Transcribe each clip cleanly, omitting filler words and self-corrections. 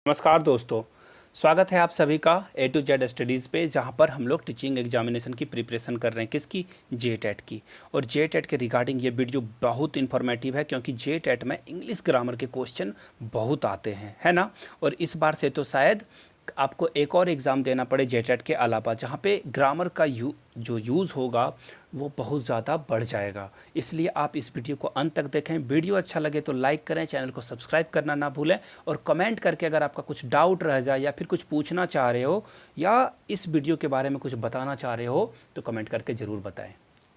नमस्कार दोस्तों, स्वागत है आप सभी का ए टू जेड स्टडीज़ पे, जहाँ पर हम लोग टीचिंग एग्जामिनेशन की प्रिपरेशन कर रहे हैं। किसकी? जे टेट की। और जे टेट के रिगार्डिंग ये वीडियो बहुत इन्फॉर्मेटिव है, क्योंकि जे टेट में इंग्लिश ग्रामर के क्वेश्चन बहुत आते हैं, है ना। और इस बार से तो शायद आपको एक और एग्ज़ाम देना पड़े जे टेट के अलावा, जहाँ पे ग्रामर का जो यूज़ होगा वो बहुत ज़्यादा बढ़ जाएगा। इसलिए आप इस वीडियो को अंत तक देखें। वीडियो अच्छा लगे तो लाइक करें, चैनल को सब्सक्राइब करना ना भूलें, और कमेंट करके अगर आपका कुछ डाउट रह जाए या फिर कुछ पूछना चाह रहे हो या इस वीडियो के बारे में कुछ बताना चाह रहे हो तो कमेंट करके ज़रूर बताएं।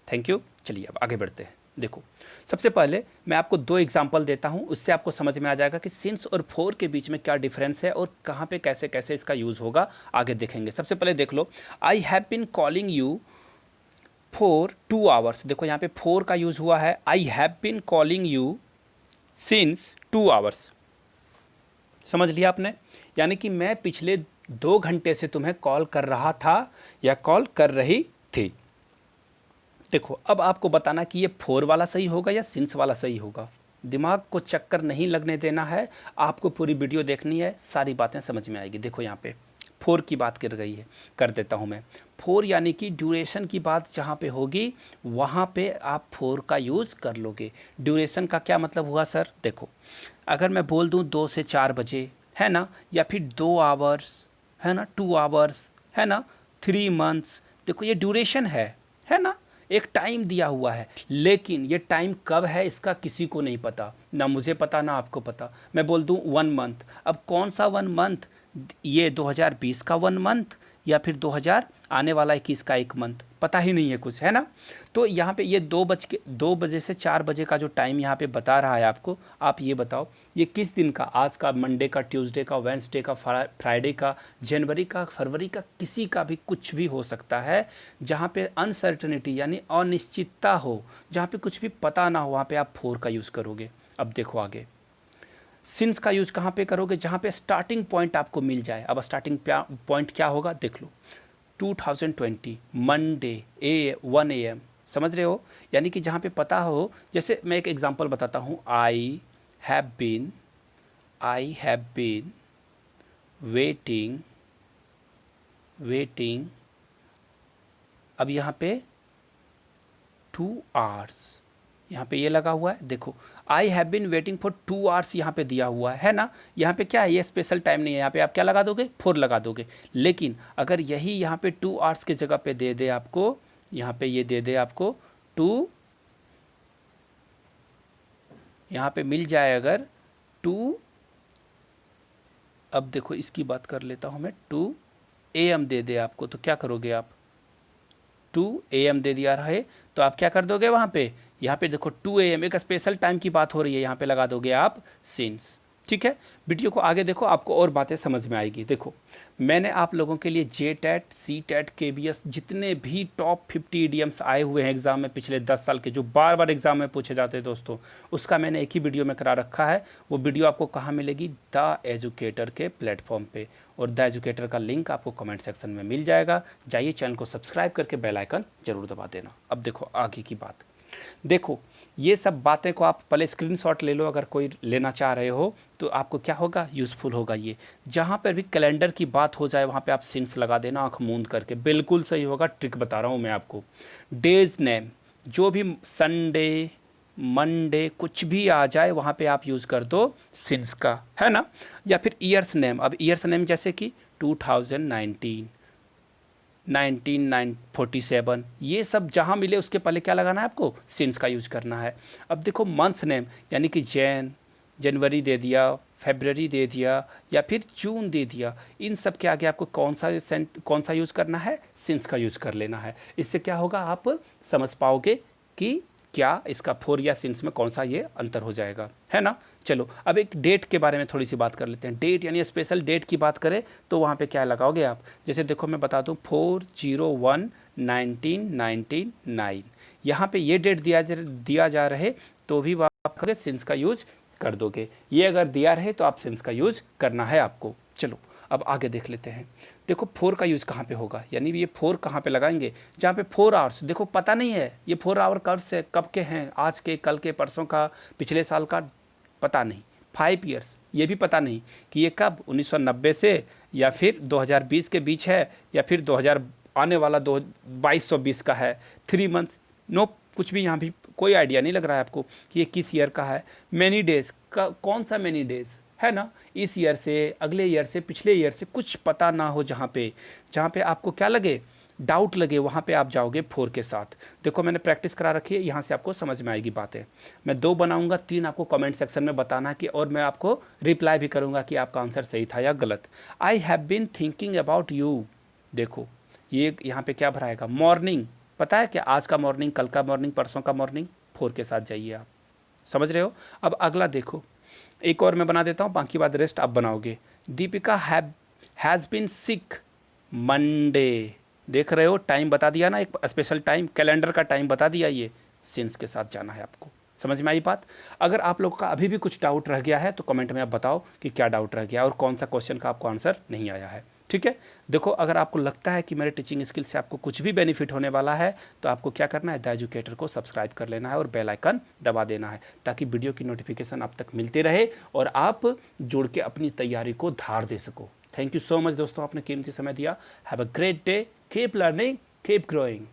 Thank you. चलिए अब आगे बढ़ते हैं। देखो, सबसे पहले मैं आपको दो एग्जाम्पल देता हूं, उससे आपको समझ में आ जाएगा कि सिंस और फोर के बीच में क्या डिफरेंस है और कहाँ पे कैसे कैसे इसका यूज़ होगा, आगे देखेंगे। सबसे पहले देख लो, I have been calling you for 2 hours. देखो यहाँ पे फोर का यूज़ हुआ है। I have been calling you since 2 hours. समझ लिया आपने? यानी कि मैं पिछले 2 घंटे से तुम्हें कॉल कर रहा था या कॉल कर रही थी। देखो, अब आपको बताना कि ये फोर वाला सही होगा या सिंस वाला सही होगा। दिमाग को चक्कर नहीं लगने देना है, आपको पूरी वीडियो देखनी है, सारी बातें समझ में आएगी। देखो यहाँ पे फोर की बात कर रही है, कर देता हूँ मैं। फोर यानी कि ड्यूरेशन की बात जहाँ पे होगी वहाँ पे आप फोर का यूज़ कर लोगे। ड्यूरेशन का क्या मतलब हुआ सर? देखो, अगर मैं बोल दूँ 2 से 4 बजे, है ना, या फिर 2 आवर्स, है ना, 2 आवर्स, है ना, 3 मंथ्स, देखो ये ड्यूरेशन है ना, एक टाइम दिया हुआ है। लेकिन ये टाइम कब है इसका किसी को नहीं पता, ना मुझे पता ना आपको पता। मैं बोल दूं 1 मंथ, अब कौन सा 1 मंथ? ये 2020 का 1 मंथ या फिर 2000 आने वाला 21 का 1 मंथ, पता ही नहीं है कुछ, है ना। तो यहाँ पे ये 2 बजे से 4 बजे का जो टाइम यहाँ पे बता रहा है आपको, आप ये बताओ ये किस दिन का? आज का, मंडे का, ट्यूसडे का, वेंसडे का, फ्राइडे का, जनवरी का, फरवरी का, किसी का भी कुछ भी हो सकता है। जहाँ पे अनसर्टनिटी यानी अनिश्चितता हो, जहाँ पे कुछ भी पता ना हो, वहाँ पे आप फोर का यूज़ करोगे। अब देखो आगे, सिंस का यूज़ कहाँ पे करोगे? जहाँ पे स्टार्टिंग पॉइंट आपको मिल जाए। अब स्टार्टिंग पॉइंट क्या होगा देख लो, 2020 मंडे 1 AM, समझ रहे हो? यानी कि जहाँ पे पता हो, जैसे मैं एक एग्जांपल बताता हूँ, आई हैव बीन वेटिंग, अब यहाँ पे 2 आवर्स, यहाँ पे ये लगा हुआ है। देखो, आई have bin waiting for 2 hours यहाँ पे दिया हुआ है ना। यहाँ पे क्या है, ये स्पेशल टाइम नहीं है, यहाँ पे आप क्या लगा दोगे? 4 लगा दोगे। लेकिन अगर यही यहाँ पे 2 आवर्स की जगह पे दे दे आपको, यहाँ पे ये दे दे आपको 2, यहाँ पे मिल जाए अगर 2, अब देखो इसकी बात कर लेता हूँ मैं, 2 AM दे दे आपको, तो क्या करोगे आप? 2 AM दे दिया रहे तो आप क्या कर दोगे वहाँ पे? यहाँ पे देखो 2 AM, एक स्पेशल टाइम की बात हो रही है, यहाँ पे लगा दोगे आप सिंस। ठीक है, वीडियो को आगे देखो, आपको और बातें समझ में आएगी। देखो, मैंने आप लोगों के लिए जे टेट, सी टेट, KBS, जितने भी टॉप 50 इडियम्स आए हुए हैं एग्जाम में पिछले 10 साल के, जो बार बार एग्जाम में पूछे जाते हैं दोस्तों, उसका मैंने एक ही वीडियो में करा रखा है। वो वीडियो आपको कहाँ मिलेगी? द एजुकेटर के प्लेटफॉर्म पे, और द एजुकेटर का लिंक आपको कमेंट सेक्शन में मिल जाएगा। जाइए, चैनल को सब्सक्राइब करके बेल आइकन जरूर दबा देना। अब देखो आगे की बात। देखो, ये सब बातें को आप पहले स्क्रीनशॉट ले लो, अगर कोई लेना चाह रहे हो तो आपको क्या होगा, यूज़फुल होगा ये। जहाँ पर भी कैलेंडर की बात हो जाए वहाँ पे आप सिंस लगा देना, आँख मूंद करके, बिल्कुल सही होगा। ट्रिक बता रहा हूँ मैं आपको। डेज नेम, जो भी संडे, मंडे, कुछ भी आ जाए वहाँ पे आप यूज़ कर दो सिंस का, है ना। या फिर ईयर्स नेम, अब ईयर्स नेम जैसे कि 2019, 1947, ये सब जहाँ मिले उसके पहले क्या लगाना है आपको? सिंस का यूज करना है। अब देखो मंथ्स नेम, यानी कि जनवरी दे दिया, फेबररी दे दिया, या फिर जून दे दिया, इन सब के आगे आपको कौन सा यूज़ करना है? सिंस का यूज़ कर लेना है। इससे क्या होगा, आप समझ पाओगे कि क्या इसका फोर या सिंस में कौन सा ये अंतर हो जाएगा, है ना। चलो अब एक डेट के बारे में थोड़ी सी बात कर लेते हैं। डेट यानी स्पेशल डेट की बात करें तो वहाँ पे क्या लगाओगे आप? जैसे देखो मैं बता दूँ, 4/01/1999, यहाँ पे ये डेट दिया जा रहे तो भी आप सिंस का यूज कर दोगे। ये अगर दिया रहे तो आप सिंस का यूज करना है आपको। चलो अब आगे देख लेते हैं। देखो फोर का यूज़ कहाँ पे होगा, यानी ये फोर कहाँ पे लगाएंगे? जहाँ पे 4 आवर्स, देखो पता नहीं है ये 4 आवर कब के हैं, आज के, कल के, परसों का, पिछले साल का, पता नहीं। 5 ईयर्स, ये भी पता नहीं कि ये कब 1990 से या फिर 2020 के बीच है या फिर 2000 आने वाला 2220 का है। 3 मंथ्स नो, कुछ भी यहाँ भी कोई आइडिया नहीं लग रहा है आपको कि ये किस ईयर का है। मैनी डेज का कौन सा मैनी डेज है ना, इस ईयर से, अगले ईयर से, पिछले ईयर से कुछ पता ना हो, जहाँ पे आपको क्या लगे, डाउट लगे, वहाँ पे आप जाओगे 4 के साथ। देखो मैंने प्रैक्टिस करा रखी है, यहाँ से आपको समझ में आएगी बातें। मैं 2 बनाऊंगा, 3 आपको कमेंट सेक्शन में बताना है कि, और मैं आपको रिप्लाई भी करूँगा कि आपका आंसर सही था या गलत। I have been thinking about you. देखो ये यहाँ पे क्या भराएगा, मॉर्निंग। पता है क्या, आज का मॉर्निंग, कल का मॉर्निंग, परसों का मॉर्निंग, 4 के साथ जाइए आप। समझ रहे हो। अब अगला देखो, एक और मैं बना देता हूँ, बाकी बात रेस्ट आप बनाओगे। Deepika has been sick Monday. देख रहे हो, टाइम बता दिया ना, एक स्पेशल टाइम, कैलेंडर का टाइम बता दिया। ये सिंस के साथ जाना है आपको। समझ में आई बात। अगर आप लोग का अभी भी कुछ डाउट रह गया है तो कमेंट में आप बताओ कि क्या डाउट रह गया और कौन सा क्वेश्चन का आपको आंसर नहीं आया है। ठीक है। देखो अगर आपको लगता है कि मेरे टीचिंग स्किल से आपको कुछ भी बेनिफिट होने वाला है तो आपको क्या करना है, द एजुकेटर को सब्सक्राइब कर लेना है और बेल आइकन दबा देना है, ताकि वीडियो की नोटिफिकेशन आप तक मिलते रहे और आप जुड़ के अपनी तैयारी को धार दे सको। थैंक यू सो मच दोस्तों, आपने कीमती समय दिया। Have a great day, keep learning, keep growing.